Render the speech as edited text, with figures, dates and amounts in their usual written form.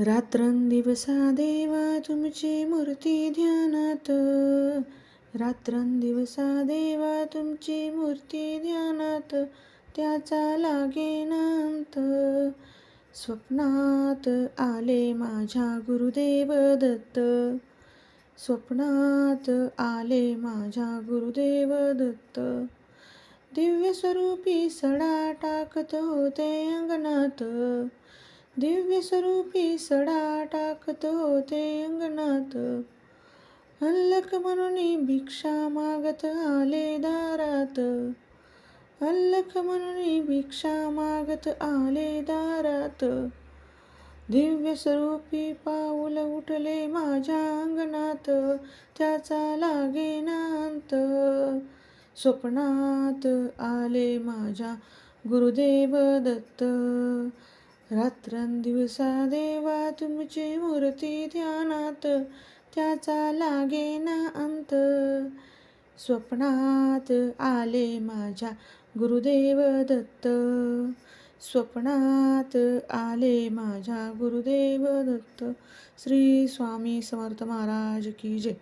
रात्रंदिवसा देवा तुमची मूर्ती ध्यानात. रात्रंदिवसा देवा तुमची मूर्ती ध्यानात. त्याचा लागेना अंत. स्वप्नात आले माझ्या गुरुदेव दत्त. स्वप्नात आले माझ्या गुरुदेव दत्त. दिव्य स्वरूपी सडा टाकत होते अंगणात. दिव्य स्वरूपी सडा टाकत होते अंगणात. अल्लख म्हणून भिक्षा मागत आले दारात. अल्लख म्हणून भिक्षा मागत आले दारात. दिव्य स्वरूपी पाऊल उठले माझ्या अंगणात. त्याचा लागेना अंत. स्वप्नात आले माझ्या गुरुदेव दत्त. रात्रंदिवसा देवा तुमची मूर्ती ध्यानात. त्याचा लागेना अंत. स्वप्नात आले माझ्या गुरुदेव दत्त. स्वप्नात आले माझ्या गुरुदेव दत्त. श्री स्वामी समर्थ महाराज की जय.